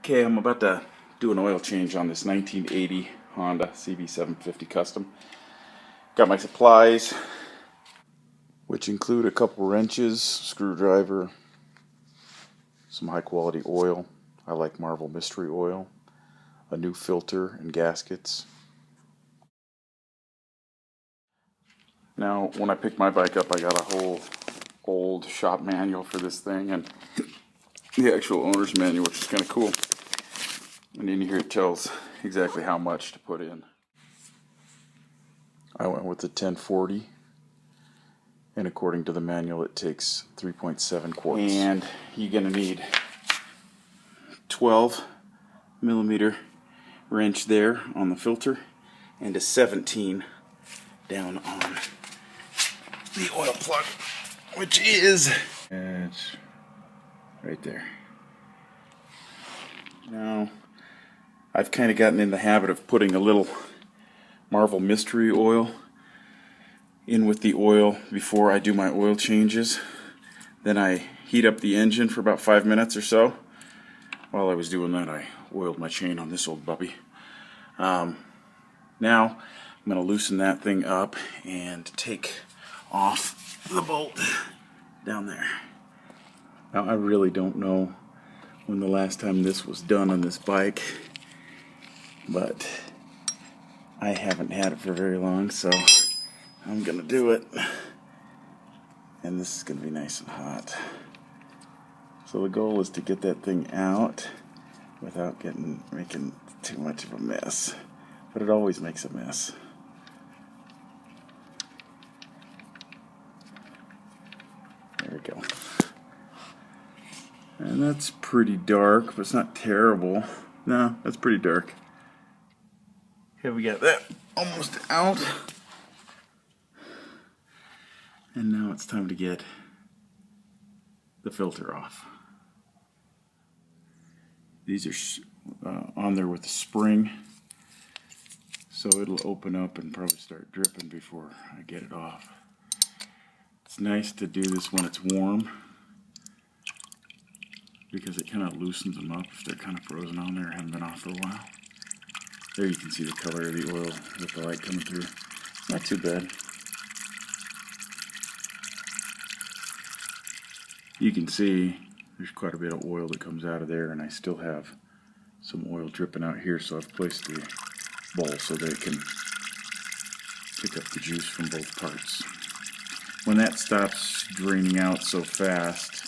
Okay, I'm about to do an oil change on this 1980 Honda CB750 Custom. Got my supplies, which include a couple wrenches, screwdriver, some high quality oil. I like Marvel Mystery Oil, a new filter and gaskets. Now, when I picked my bike up, I got a whole old shop manual for this thing and the actual owner's manual, which is kind of cool. And in here it tells exactly how much to put in. I went with the 1040, and according to the manual it takes 3.7 quarts. And you're going to need 12 millimeter wrench there on the filter and a 17 down on the oil plug, which is it's right there. Now, I've kind of gotten in the habit of putting a little Marvel Mystery Oil in with the oil before I do my oil changes. Then I heat up the engine for about 5 minutes or so. While I was doing that, I oiled my chain on this old puppy. Now I'm going to loosen that thing up and take off the bolt down there. Now, I really don't know when the last time this was done on this bike, but I haven't had it for very long, so I'm gonna do it. And this is gonna be nice and hot. So the goal is to get that thing out without making too much of a mess. But it always makes a mess. There we go. And that's pretty dark, but it's not terrible. No, that's pretty dark. Okay, we got that almost out. And now it's time to get the filter off. These are on there with a spring, so it'll open up and probably start dripping before I get it off. It's nice to do this when it's warm, because it kind of loosens them up if they're kind of frozen on there and haven't been off for a while. There you can see the color of the oil with the light coming through. Not too bad. You can see there's quite a bit of oil that comes out of there, and I still have some oil dripping out here, so I've placed the bowl so that it can pick up the juice from both parts. When that stops draining out so fast,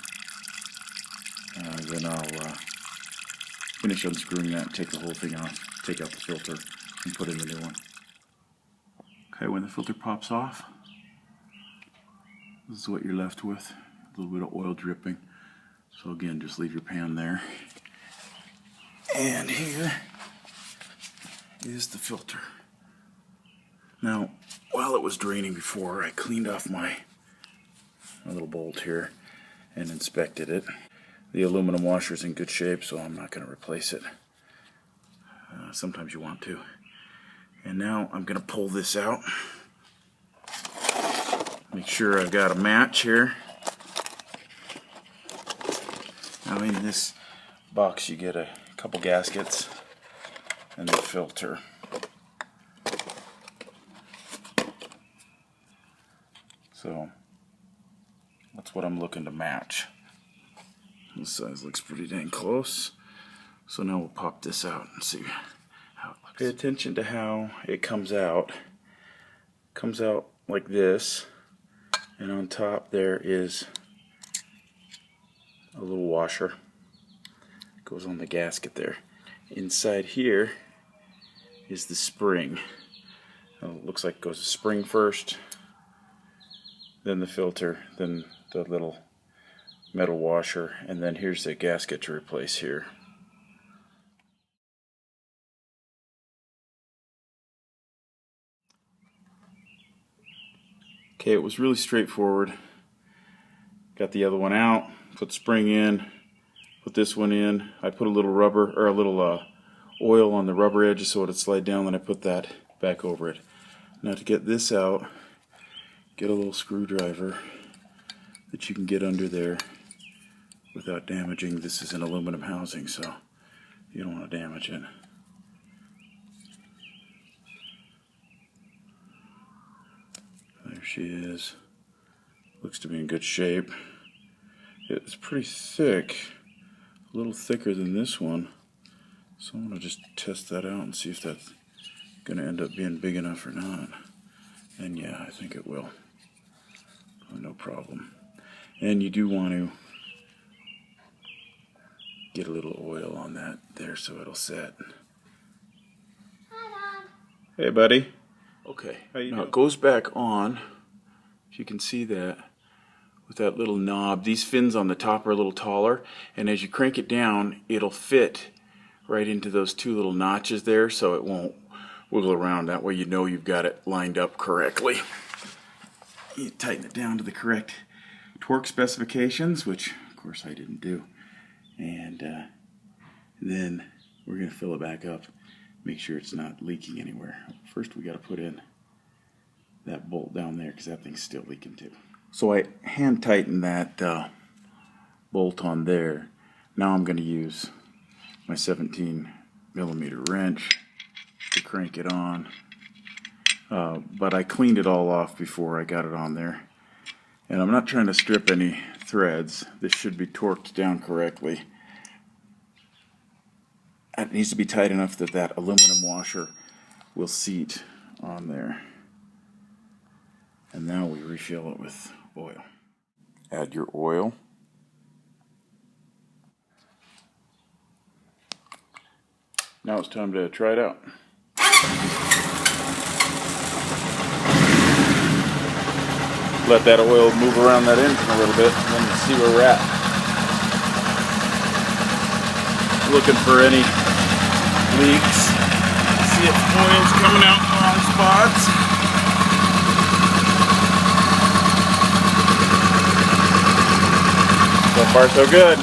then I'll finish unscrewing that and take the whole thing off, take out the filter, and put in the new one. Okay, when the filter pops off, this is what you're left with. A little bit of oil dripping. So again, just leave your pan there. And here is the filter. Now, while it was draining before, I cleaned off my little bolt here and inspected it. The aluminum washer is in good shape, so I'm not going to replace it. Sometimes you want to. And now I'm going to pull this out. Make sure I've got a match here. Now in this box you get a couple gaskets and the filter. So that's what I'm looking to match. This size looks pretty dang close. So now we'll pop this out and see how it looks. Pay attention to how it comes out. It comes out like this, and on top there is a little washer. It goes on the gasket there. Inside here is the spring. It looks like it goes the spring first, then the filter, then the little metal washer, and then here's the gasket to replace here. Okay, it was really straightforward. Got the other one out, put the spring in, put this one in. I put a little rubber, or a little oil on the rubber edges so it would slide down, then I put that back over it. Now to get this out, get a little screwdriver that you can get under there without damaging. This is an aluminum housing, so You don't want to damage it. There she is. Looks to be in good shape. It's pretty thick, a little thicker than this one. So I'm going to just test that out and see if that's going to end up being big enough or not. And yeah, I think it will. Oh, no problem. And you do want to get a little oil on that there so it'll set. Hi, Dad. Hey, buddy. Okay, now it goes back on. If you can see that with that little knob. These fins on the top are a little taller, and as you crank it down, it'll fit right into those two little notches there, so it won't wiggle around. That way you know you've got it lined up correctly. You tighten it down to the correct torque specifications, which of course I didn't do. And then we're going to fill it back up, make sure it's not leaking anywhere. First we got to put in that bolt down there because that thing's still leaking too. So I hand tightened that bolt on there. Now I'm going to use my 17mm wrench to crank it on. But I cleaned it all off before I got it on there. And I'm not trying to strip any threads. This should be torqued down correctly. It needs to be tight enough that that aluminum washer will seat on there. And now we refill it with oil. Add your oil. Now it's time to try it out. Let that oil move around that engine a little bit and then see where we're at. Looking for any leaks. See if oil's coming out in the wrong spots. So far so good.